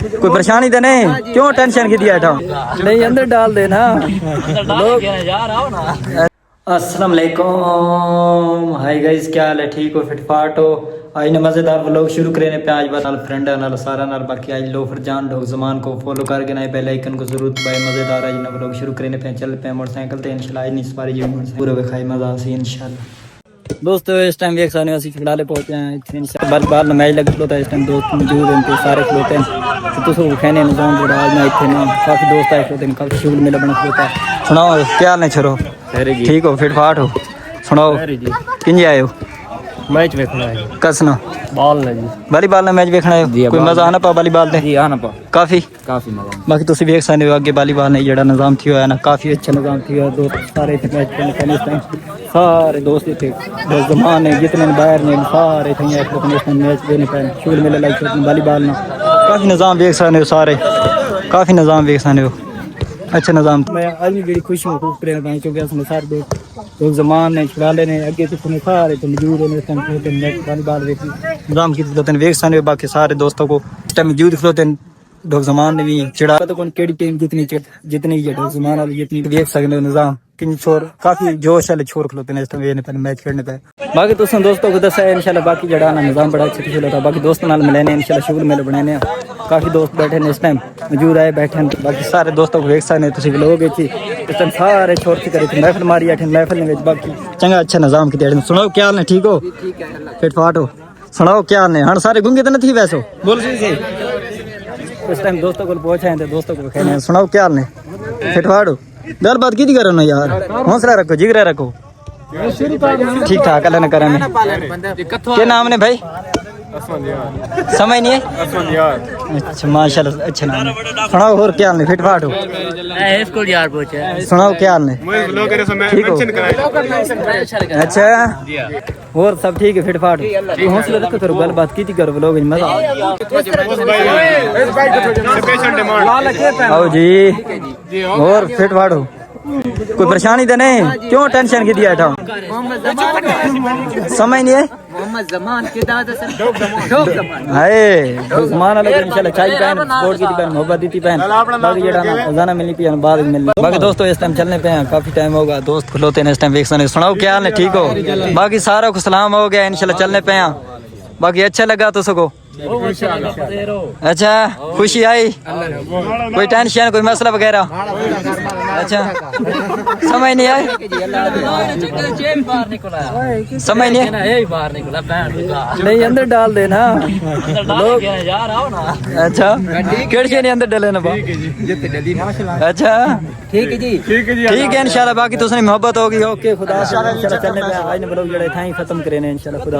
कोई परेशानी तो नहीं? क्यों टेंशन की दिया था? नहीं अंदर डाल देना लोग यार, आओ ना। अस्सलाम वालेकुम, हाय गाइस, क्या हाल है? ठीक हो? फिटफाट हो? आज ने मज़ेदार व्लॉग शुरू करें पे आज नाल फ्रेंड नाल सारा नाल बाकी आज लोफर जान लोग जमान को फॉलो करके ना बेल आइकन को जरूर दबाए। मज़ेदार आज ना व्लॉग शुरू करें पे चल पे मोटरसाइकिल ते इंशाल्लाह आज नहीं सवारी जी पूरा विखाई मजा आसी इंशाल्लाह। दोस्तों इस टाइम वेख सकते असं खिलाले पहुंचे हैं इतने बार बार मैच लग खलोता है। इस टाइम दोस्त मौजूद हैं सारे खलोते हैं तो तुम कहने निजाम बड़ा आज ना इतने ना काफ़ी दोस्त आए खलोते हैं, काफ़ी शुगर मेला बना खलोता है। सुनाओ क्या हाल है? छोरो ठीक हो? फिटफाट हो? सुनाओ किंजे आए हो? मैच देखना है। कसना बॉल ने जी वालीबॉल ने मैच देखना है। कोई मजा आना पा वालीबॉल ते? जी आना पा काफ़ी मजा। बाकी तुम वेख सकते हो अगे वालीबॉल ने जड़ा निजाम थी है ना काफ़ी अच्छा निजाम थी। दोस्त सारे इतने मैच खेलने इस टाइम सारे दोस्त इतने जमान ने जितने बाहर ने सारे थे मैच देने पे शुगर मेले लग वालीबॉल ना काफ़ी निजाम देख सकते हो सारे काफ़ी निजाम देख सकते हो अच्छा निजाम। मैं आज भी बड़ी खुश हूँ क्योंकि उसने सारे दोस्त जमान ने छुड़ाले ने अगे पिछले सारे तो मौजूद है वालीबॉल निजाम की वेख सकते हो। बाकी सारे दोस्तों को इस टाइम मौजूद खलोते डॉग जमान ने भी चिड़ा तो कौन केड़ी टीम जितनी डॉग जमान वाली जितनी देख सकते हो निजाम किन छोर काफी जोश वाले छोर खलोते हैं इस टाइम मैच खेलने पे। बाकी तुम दोस्तों को दसा है इंशाल्लाह बाकी जड़ा ना निजाम बड़ा अच्छा खेला था। बाकी दोस्तों नाल मिले इंशाल्लाह शुगर मेले बनाने काफी दोस्त बैठे ने इस टाइम मौजूद आए बैठे हैं। बाकी सारे दोस्तों को देख सकते तुम लोग इस टाइम सारे छोर की करे महफिल मारी बैठे महफिल में बाकी चंगा अच्छा निजाम की देड़। सुनाओ क्या हाल है? ठीक हो? फिटफाट हो? सुनाओ क्या हाल है? हाँ सारे गुंगे तो नहीं वैसो बोल सही इस टाइम दोस्तों को पहुंचे हैं दोस्तों को कहने सुनाओ क्या हाल है? फिटफाट हो? गल बात की करो ना यार, हौसला रखो जिगरा रखो ठीक ठाक अल्लाह ने करें। क्या नाम ने भाई? समझ नहीं है? अच्छा माशाल्लाह अच्छा नाम है। सुनाओ और क्या हाल है? फिटफाट हो? स्कूल यार पहुंचे। सुनाओ क्या हाल है? ठीक हो? अच्छा और सब ठीक है? फिटफाट हो? हौसला रखो करो गल बात की करो लोग मजा आओ जी। और फिटफाट हो? कोई परेशानी तो नहीं? क्यों टेंशन की दिया था? समझ नहीं है? जमान इंशाल्लाह चाहिए पहन स्पोर्ट की पहन मोहब्बत दी पहन बाकी जड़ा ना जाना मिलनी पी बाद मिलनी। बाकी दोस्तों इस टाइम चलने पे हैं काफी टाइम होगा दोस्त खुलोते हैं इस टाइम वेख सकते। सुनाओ क्या हाल है? ठीक हो? बाकी सारा को सलाम हो गया इंशाल्लाह चलने पे हैं। बाकी अच्छा लगा तो सको? अच्छा खुशी आई? कोई टेंशन कोई मसला वगैरह? अच्छा समझ नहीं आई? समझ नहीं नहीं अंदर डाल देना लोग यार, आओ ना। अच्छा केड़े नहीं अंदर डले ना अच्छा ठीक है जी ठीक है इंशाल्लाह। बाकी तुझे मोहब्बत होगी ओके खुदा चलने पे आज ने ब्लॉग जड़े था ही खत्म करे इंशाल्लाह खुदा।